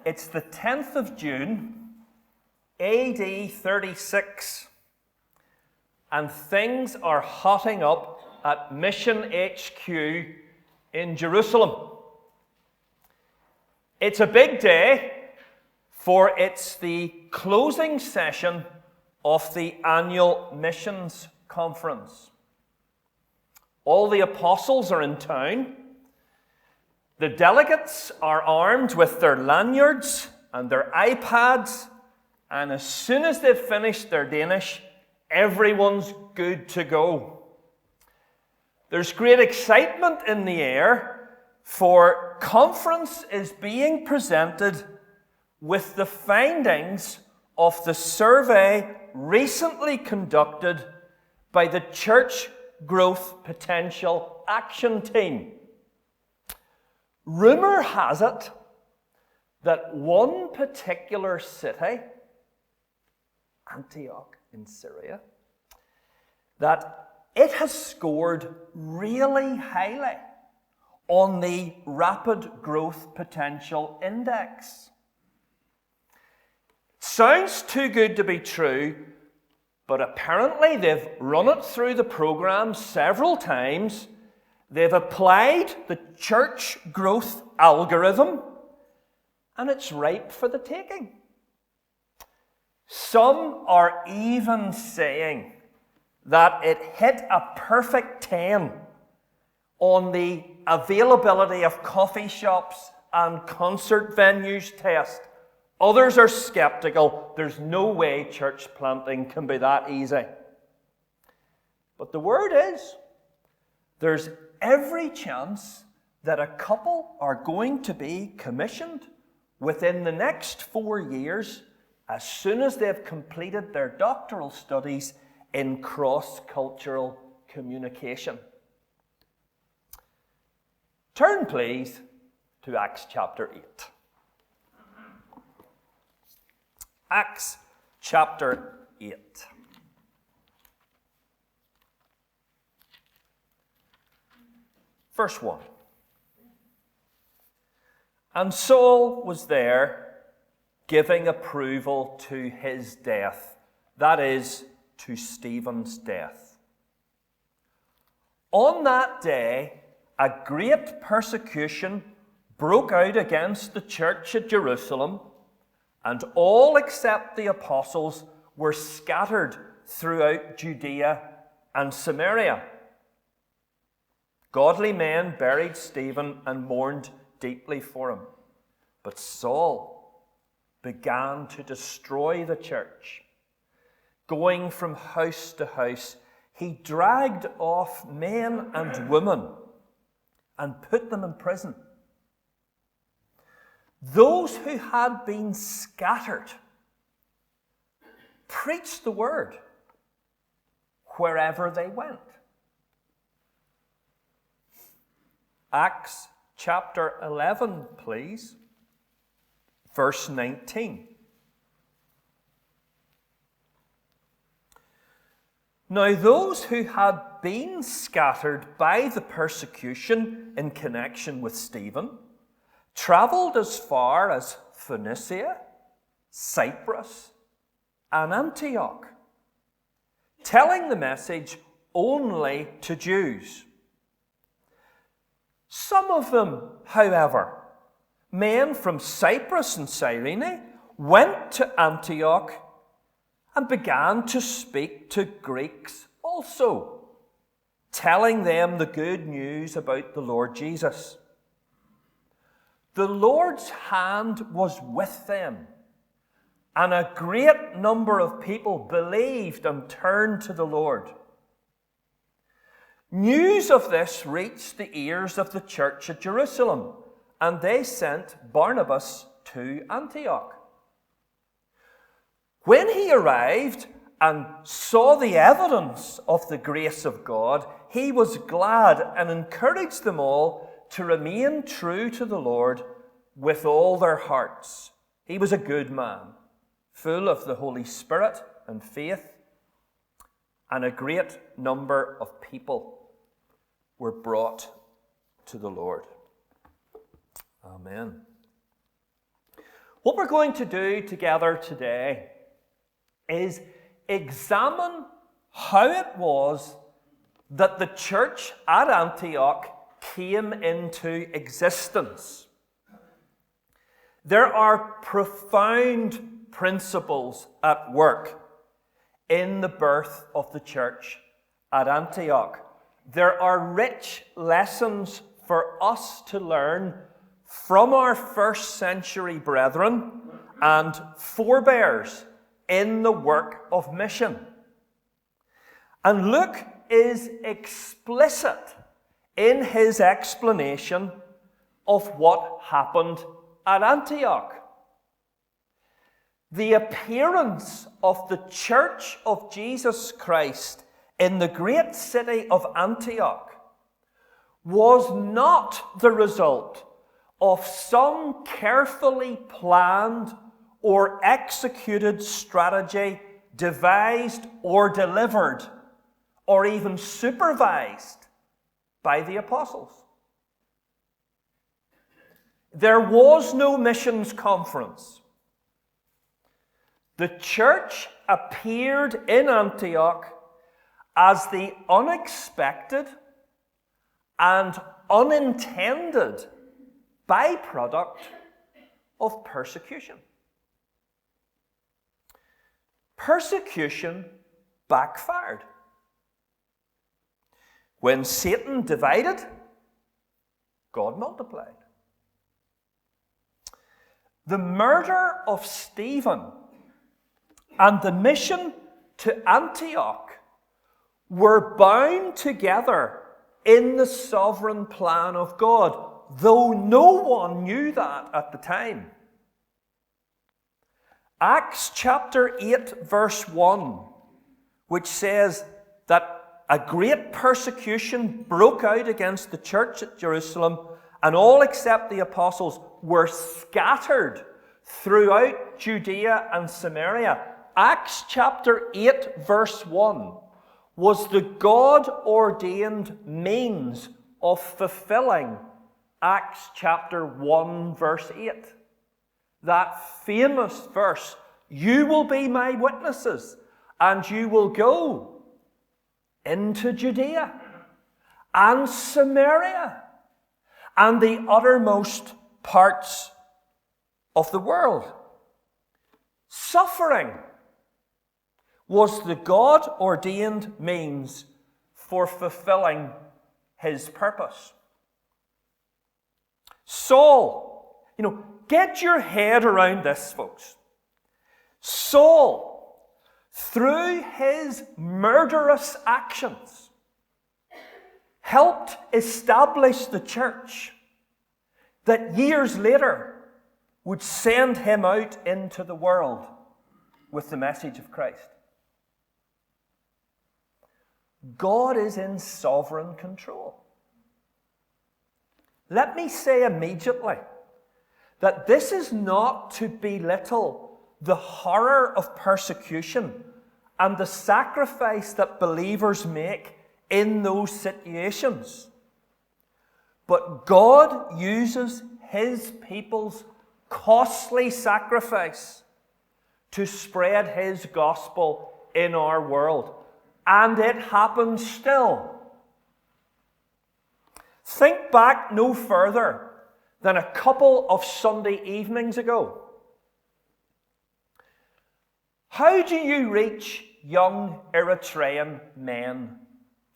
it's the 10th of June, AD 36, and things are hotting up at Mission HQ in Jerusalem. It's a big day, for it's the closing session of the annual missions conference. All the apostles are in town. The delegates are armed with their lanyards and their iPads, and as soon as they've finished their Danish, everyone's good to go. There's great excitement in the air, for conference is being presented with the findings of the survey recently conducted by the Church Growth Potential Action Team. Rumour has it that one particular city, Antioch in Syria, that it has scored really highly on the Rapid Growth Potential Index. Sounds too good to be true, but apparently they've run it through the program several times. They've applied the church growth algorithm, and it's ripe for the taking. Some are even saying that it hit a perfect 10 on the availability of coffee shops and concert venues test. Others are skeptical. There's no way church planting can be that easy. But the word is, there's every chance that a couple are going to be commissioned within the next 4 years as soon as they've completed their doctoral studies in cross-cultural communication. Turn, please, to Acts chapter 8. Acts chapter 8. Verse 1. And Saul was there giving approval to his death, that is, to Stephen's death. On that day, a great persecution broke out against the church at Jerusalem, and all except the apostles were scattered throughout Judea and Samaria. Godly men buried Stephen and mourned deeply for him. But Saul began to destroy the church. Going from house to house, he dragged off men and women and put them in prison. Those who had been scattered preached the word wherever they went. Acts chapter 11, please, verse 19. Now those who had been scattered by the persecution in connection with Stephen travelled as far as Phoenicia, Cyprus, and Antioch, telling the message only to Jews. Some of them, however, men from Cyprus and Cyrene, went to Antioch and began to speak to Greeks also, telling them the good news about the Lord Jesus. The Lord's hand was with them, and a great number of people believed and turned to the Lord. News of this reached the ears of the church at Jerusalem, and they sent Barnabas to Antioch. When he arrived and saw the evidence of the grace of God, he was glad and encouraged them all to remain true to the Lord with all their hearts. He was a good man, full of the Holy Spirit and faith, and a great number of people were brought to the Lord. Amen. What we're going to do together today is examine how it was that the church at Antioch came into existence. There are profound principles at work in the birth of the church at Antioch. There are rich lessons for us to learn from our first century brethren and forebears in the work of mission. And Luke is explicit in his explanation of what happened at Antioch. The appearance of the Church of Jesus Christ in the great city of Antioch was not the result of some carefully planned or executed strategy devised or delivered or even supervised by the apostles. There was no missions conference. The church appeared in Antioch as the unexpected and unintended byproduct of persecution. Persecution backfired. When Satan divided, God multiplied. The murder of Stephen and the mission to Antioch were bound together in the sovereign plan of God, though no one knew that at the time. Acts chapter 8, verse 1, which says that a great persecution broke out against the church at Jerusalem, and all except the apostles were scattered throughout Judea and Samaria. Acts chapter 8, verse 1 was the God-ordained means of fulfilling Acts chapter 1, verse 8. That famous verse, "You will be my witnesses, and you will go into Judea and Samaria and the uttermost parts of the world." Suffering was the God-ordained means for fulfilling his purpose. Saul, get your head around this, folks. Saul, through his murderous actions, helped establish the church that years later would send him out into the world with the message of Christ. God is in sovereign control. Let me say immediately that this is not to belittle the horror of persecution and the sacrifice that believers make in those situations. But God uses his people's costly sacrifice to spread his gospel in our world. And it happens still. Think back no further than a couple of Sunday evenings ago. How do you reach young Eritrean men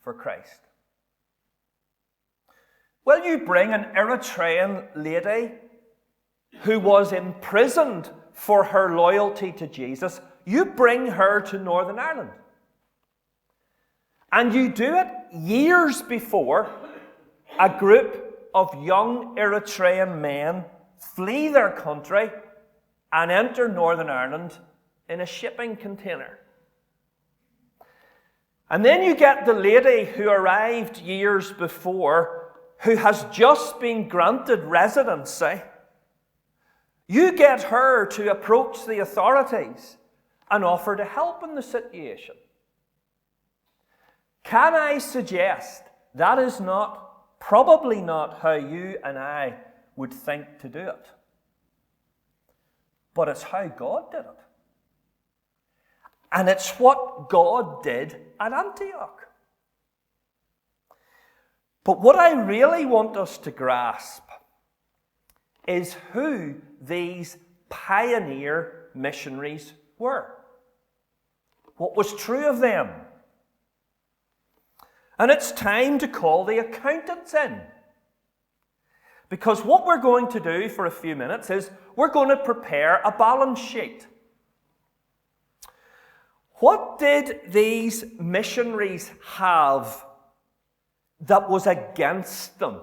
for Christ? Well, you bring an Eritrean lady who was imprisoned for her loyalty to Jesus. You bring her to Northern Ireland. And you do it years before a group of young Eritrean men flee their country and enter Northern Ireland in a shipping container. And then you get the lady who arrived years before, who has just been granted residency. You get her to approach the authorities and offer to help in the situation. Can I suggest that is probably not how you and I would think to do it? but it's how God did it. And it's what God did at Antioch. But what I really want us to grasp is who these pioneer missionaries were. What was true of them? And it's time to call the accountants in. Because what we're going to do for a few minutes is we're going to prepare a balance sheet. What did these missionaries have that was against them?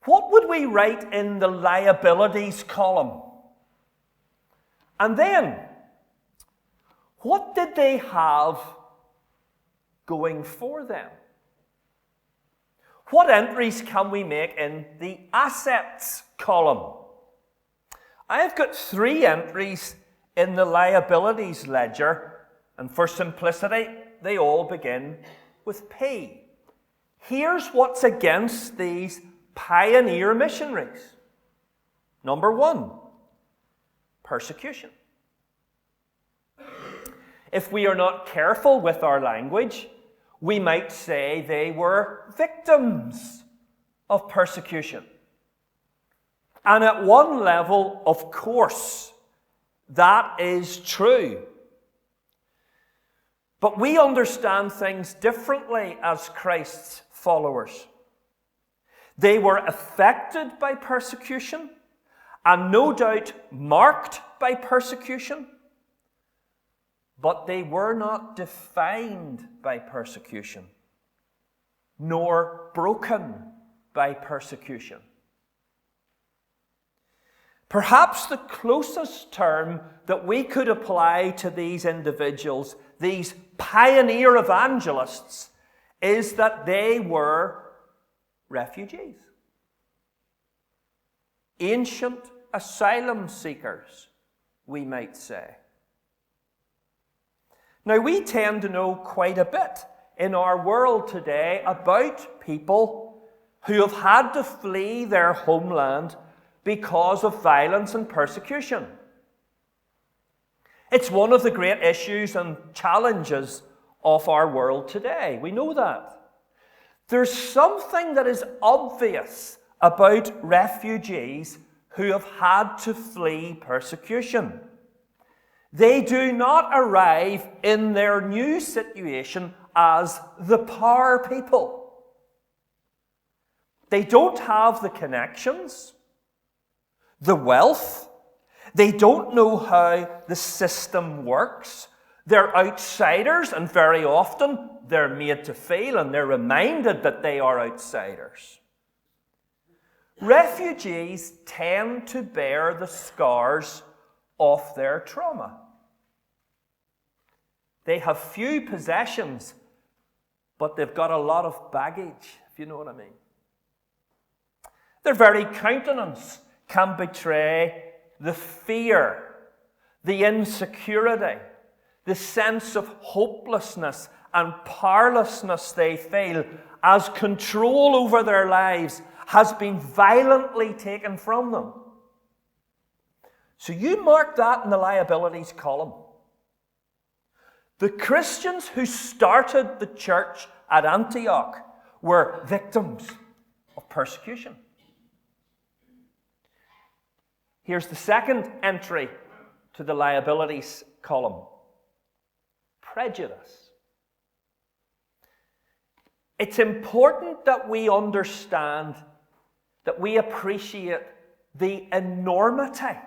What would we write in the liabilities column? And then, what did they have going for them? What entries can we make in the assets column? I've got 3 entries in the liabilities ledger, and for simplicity, they all begin with P. Here's what's against these pioneer missionaries. Number 1, persecution. If we are not careful with our language, we might say they were victims of persecution. And at one level, of course, that is true. But we understand things differently as Christ's followers. They were affected by persecution, and no doubt marked by persecution, but they were not defined by persecution, nor broken by persecution. Perhaps the closest term that we could apply to these individuals, these pioneer evangelists, is that they were refugees. Ancient asylum seekers, we might say. Now, we tend to know quite a bit in our world today about people who have had to flee their homeland because of violence and persecution. It's one of the great issues and challenges of our world today. We know that. There's something that is obvious about refugees who have had to flee persecution. They do not arrive in their new situation as the power people. They don't have the connections, the wealth. They don't know how the system works. They're outsiders, and very often they're made to feel and they're reminded that they are outsiders. Refugees tend to bear the scars of their trauma. They have few possessions, but they've got a lot of baggage, if you know what I mean. Their very countenance can betray the fear, the insecurity, the sense of hopelessness and powerlessness they feel as control over their lives has been violently taken from them. So you mark that in the liabilities column. The Christians who started the church at Antioch were victims of persecution. Here's the second entry to the liabilities column. Prejudice. It's important that we understand, that we appreciate the enormity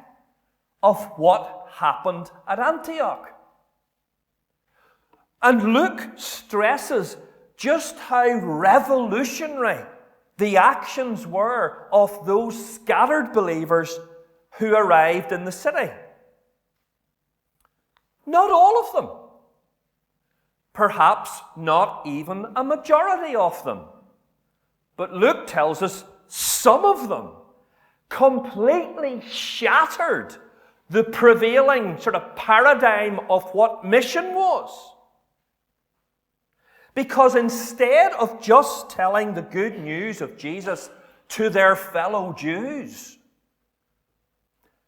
of what happened at Antioch. And Luke stresses just how revolutionary the actions were of those scattered believers who arrived in the city. Not all of them. Perhaps not even a majority of them. But Luke tells us some of them completely shattered the prevailing sort of paradigm of what mission was. Because instead of just telling the good news of Jesus to their fellow Jews,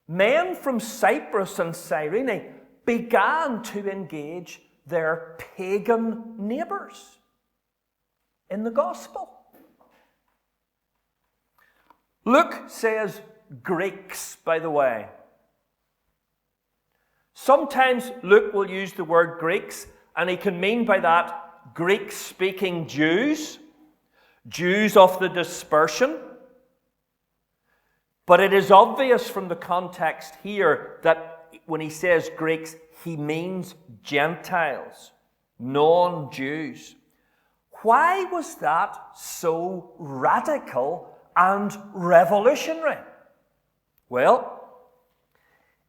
men from Cyprus and Cyrene began to engage their pagan neighbours in the gospel. Luke says Greeks, by the way. Sometimes Luke will use the word Greeks, and he can mean by that Greek-speaking Jews, Jews of the dispersion. But it is obvious from the context here that when he says Greeks, he means Gentiles, non-Jews. Why was that so radical and revolutionary? Well,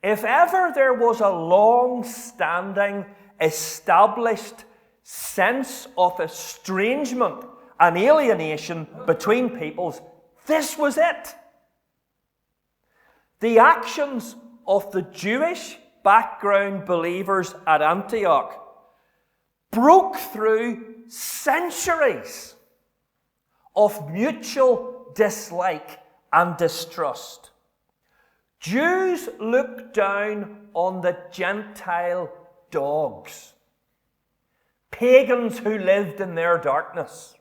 if ever there was a long-standing, established sense of estrangement and alienation between peoples, this was it. The actions of the Jewish background believers at Antioch broke through centuries of mutual dislike and distrust. Jews looked down on the Gentile dogs, pagans who lived in their darkness.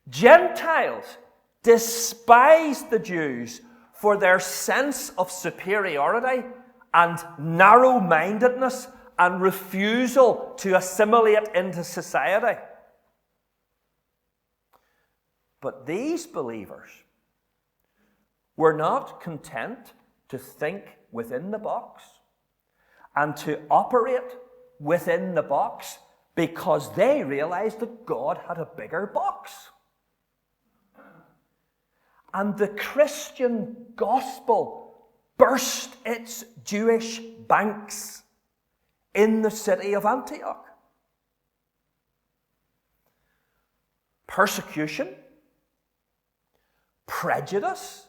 Gentiles despised the Jews for their sense of superiority and narrow-mindedness and refusal to assimilate into society. But these believers were not content to think within the box and to operate within the box because they realized that God had a bigger box. And the Christian gospel burst its Jewish banks in the city of Antioch. Persecution, prejudice.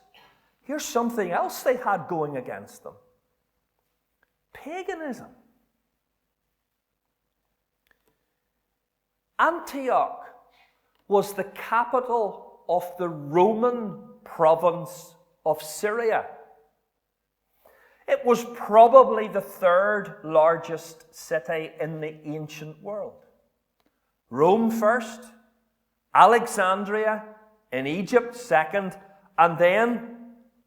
Here's something else they had going against them. Paganism. Antioch was the capital of the Roman province of Syria. It was probably the third largest city in the ancient world. Rome first, Alexandria in Egypt second, and then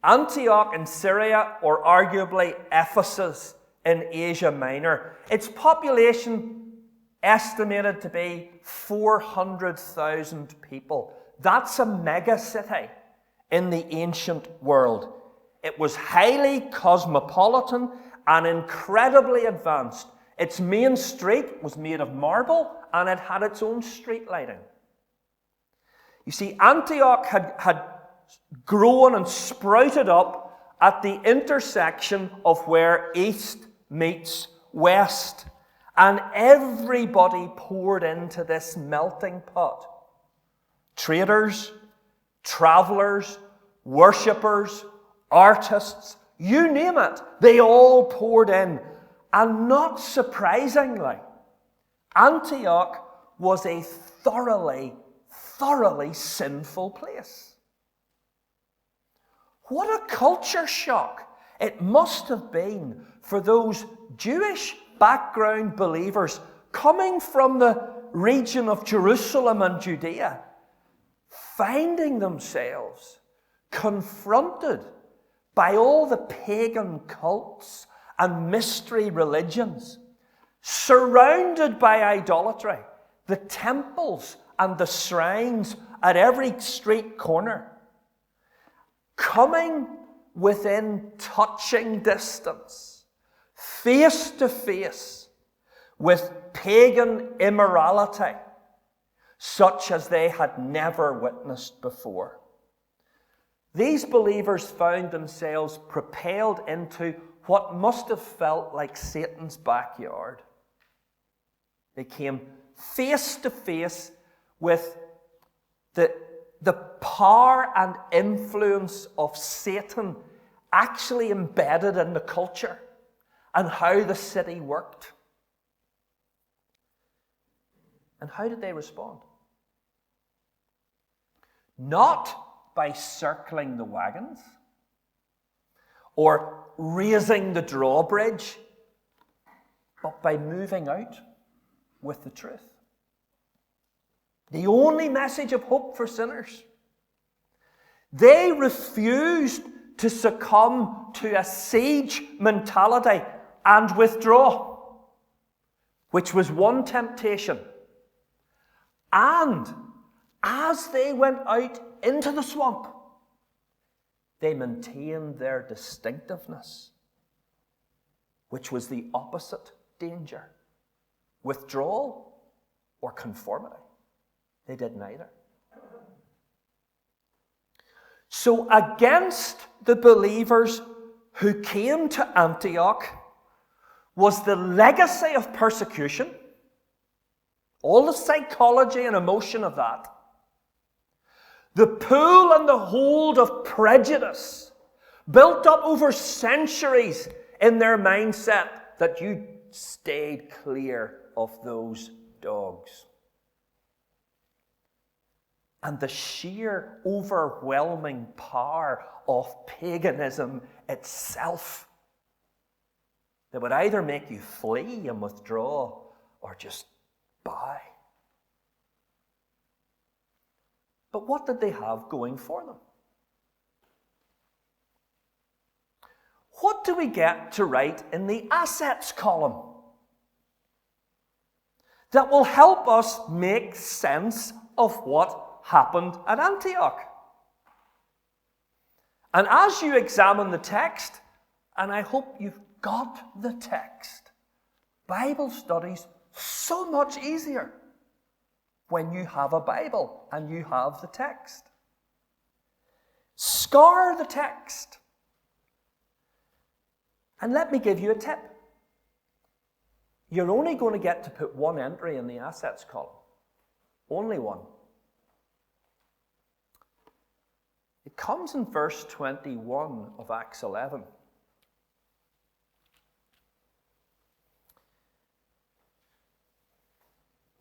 Antioch in Syria, or arguably Ephesus in Asia Minor. Its population estimated to be 400,000 people. That's a mega city in the ancient world. It was highly cosmopolitan and incredibly advanced. Its main street was made of marble and it had its own street lighting. You see, Antioch had grown and sprouted up at the intersection of where east meets west. And everybody poured into this melting pot. Traders, travelers, worshippers, artists, you name it, they all poured in. And not surprisingly, Antioch was a thoroughly sinful place. What a culture shock it must have been for those Jewish background believers coming from the region of Jerusalem and Judea, finding themselves confronted by all the pagan cults and mystery religions, surrounded by idolatry, the temples and the shrines at every street corner, coming within touching distance, face to face with pagan immorality, such as they had never witnessed before. These believers found themselves propelled into what must have felt like Satan's backyard. They came face to face with the power and influence of Satan actually embedded in the culture and how the city worked. And how did they respond? Not by circling the wagons or raising the drawbridge, but by moving out with the truth. The only message of hope for sinners. They refused to succumb to a siege mentality and withdraw, which was one temptation. And as they went out into the swamp, they maintained their distinctiveness, which was the opposite danger: withdrawal or conformity. They did neither. So against the believers who came to Antioch was the legacy of persecution, all the psychology and emotion of that, the pull and the hold of prejudice built up over centuries in their mindset that you stayed clear of those dogs. And the sheer overwhelming power of paganism itself that would either make you flee and withdraw or just bow. But what did they have going for them? What do we get to write in the assets column that will help us make sense of what happened at Antioch? And as you examine the text, and I hope you've got the text, Bible study's so much easier when you have a Bible and you have the text. Scar the text. And let me give you a tip. You're only going to get to put one entry in the assets column. Only one. It comes in verse 21 of Acts 11.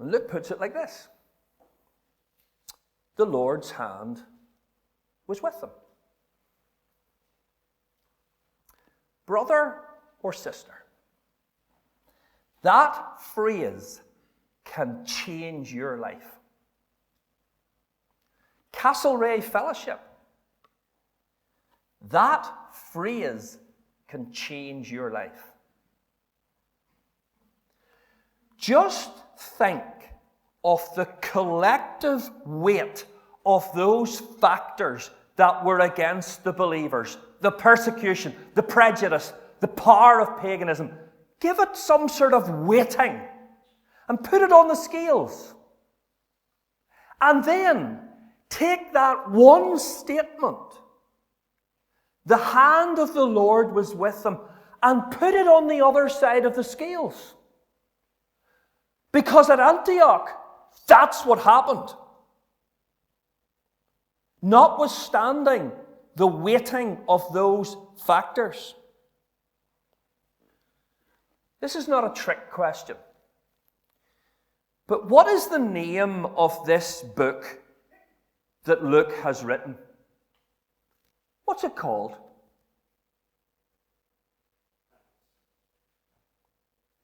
And Luke puts it like this: the Lord's hand was with them. Brother or sister, that phrase can change your life. Castlereagh Fellowship, that phrase can change your life. Just think of the collective weight of those factors that were against the believers: the persecution, the prejudice, the power of paganism. Give it some sort of weighting and put it on the scales. And then take that one statement, the hand of the Lord was with them, and put it on the other side of the scales. Because at Antioch, that's what happened. Notwithstanding the weighting of those factors. This is not a trick question. But what is the name of this book that Luke has written? What's it called?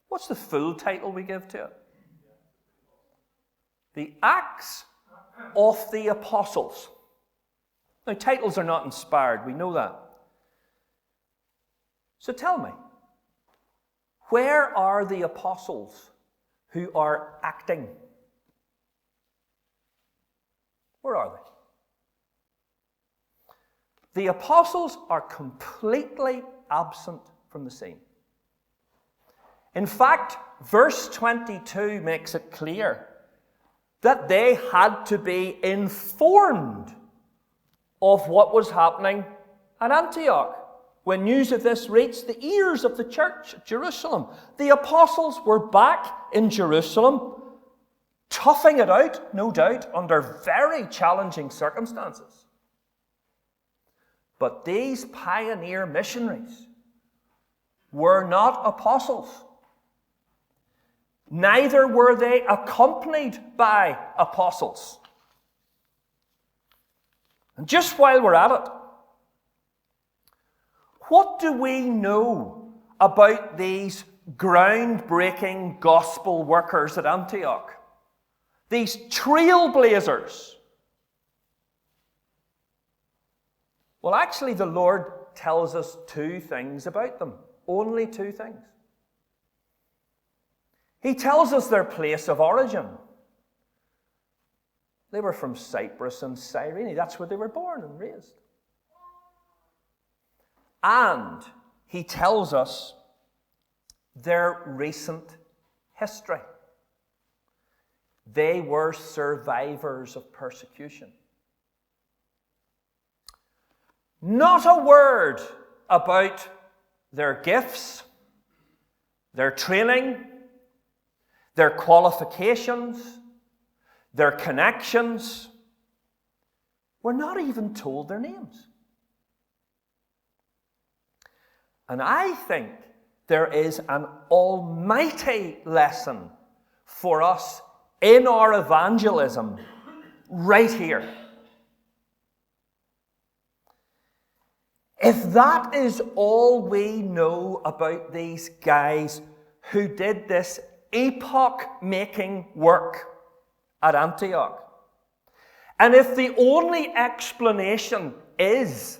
What's the full title we give to it? The Acts of the Apostles. Now, titles are not inspired, we know that. So tell me, where are the apostles who are acting? Where are they? The apostles are completely absent from the scene. In fact, verse 22 makes it clear that they had to be informed of what was happening at Antioch. When news of this reached the ears of the church at Jerusalem, the apostles were back in Jerusalem, toughing it out, no doubt, under very challenging circumstances. But these pioneer missionaries were not apostles. Neither were they accompanied by apostles. And just while we're at it, What do we know about these groundbreaking gospel workers at Antioch? These trailblazers? Well, actually, the Lord tells us two things about them. Only two things. He tells us their place of origin. They were from Cyprus and Cyrene. That's where they were born and raised. And he tells us their recent history. They were survivors of persecution. Not a word about their gifts, their training, their qualifications, their connections. We're not even told their names. And I think there is an almighty lesson for us in our evangelism right here. If that is all we know about these guys who did this epoch-making work at Antioch, and if the only explanation is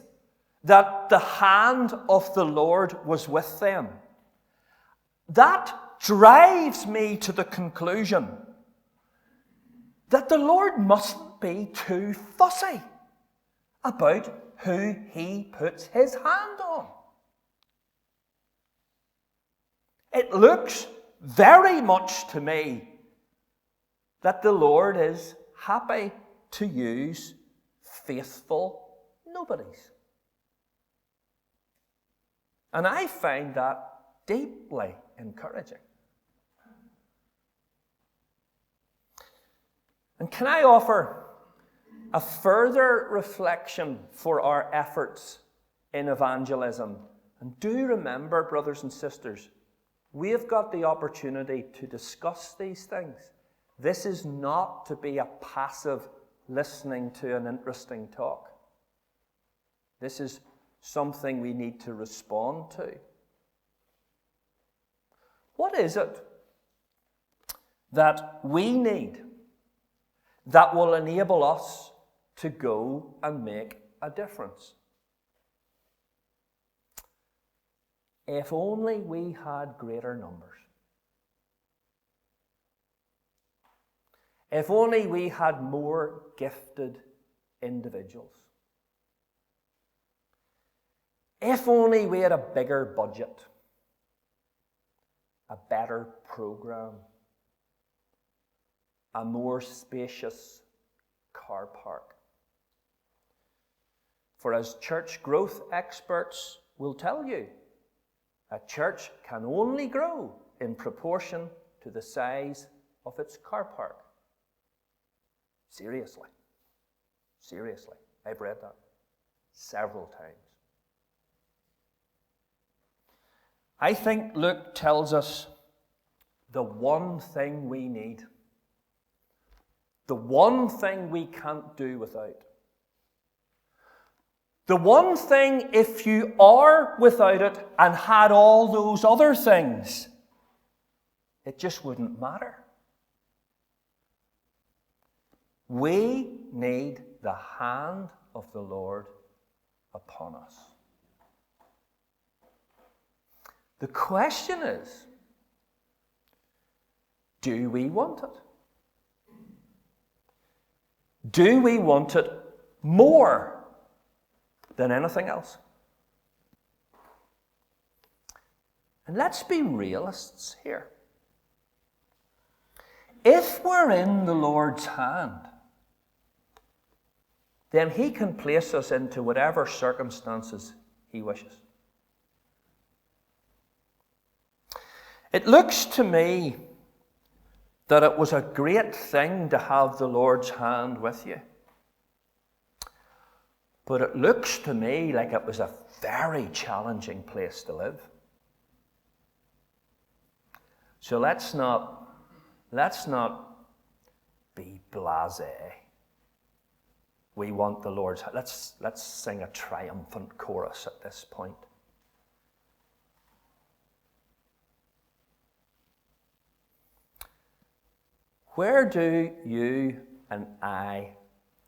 that the hand of the Lord was with them, that drives me to the conclusion that the Lord mustn't be too fussy about who he puts his hand on. It looks very much to me that the Lord is happy to use faithful nobodies. And I find that deeply encouraging. And can I offer a further reflection for our efforts in evangelism? And do remember, brothers and sisters, we have got the opportunity to discuss these things. This is not to be a passive listening to an interesting talk. This is something we need to respond to. What is it that we need that will enable us to go and make a difference? If only we had greater numbers. If only we had more gifted individuals. If only we had a bigger budget, a better program, a more spacious car park. For as church growth experts will tell you, a church can only grow in proportion to the size of its car park. Seriously. Seriously. I've read that several times. I think Luke tells us the one thing we need, the one thing we can't do without. The one thing, if you are without it and had all those other things, it just wouldn't matter. We need the hand of the Lord upon us. The question is, do we want it? Do we want it more than anything else? And let's be realists here. If we're in the Lord's hand, then he can place us into whatever circumstances he wishes. It looks to me that it was a great thing to have the Lord's hand with you. But it looks to me like it was a very challenging place to live. So let's not be blasé. We want the Lord's hand. Let's sing a triumphant chorus at this point. where do you and I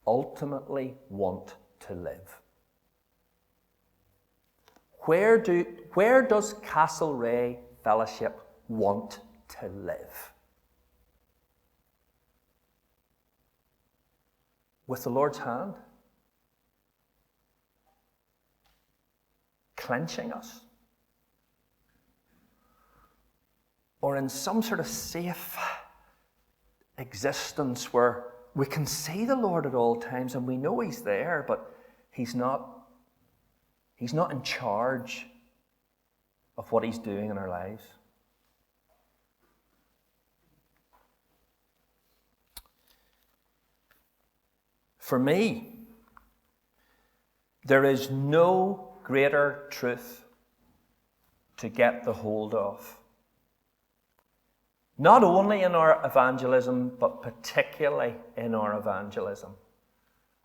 ultimately want to live? Where does Castlereagh Fellowship want to live? With the Lord's hand? Clenching us? Or in some sort of safe existence where we can see the Lord at all times and we know He's there, but He's not in charge of what He's doing in our lives? For me, there is no greater truth to get the hold of. Not only in our evangelism, but particularly in our evangelism,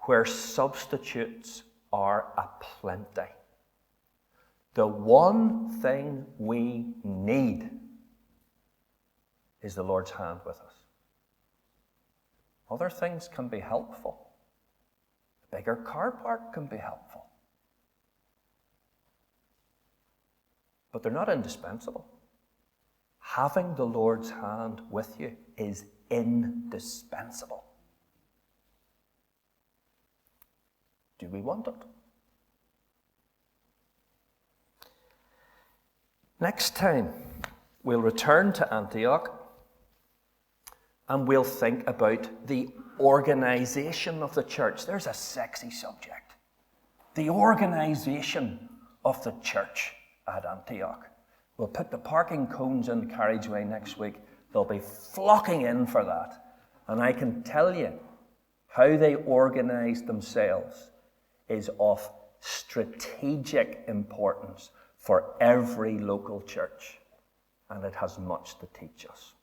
where substitutes are aplenty. The one thing we need is the Lord's hand with us. Other things can be helpful. A bigger car park can be helpful. But they're not indispensable. Having the Lord's hand with you is indispensable. Do we want it? Next time, we'll return to Antioch and we'll think about the organization of the church. There's a sexy subject. The organization of the church at Antioch. We'll put the parking cones in the carriageway next week. They'll be flocking in for that. And I can tell you how they organize themselves is of strategic importance for every local church. And it has much to teach us.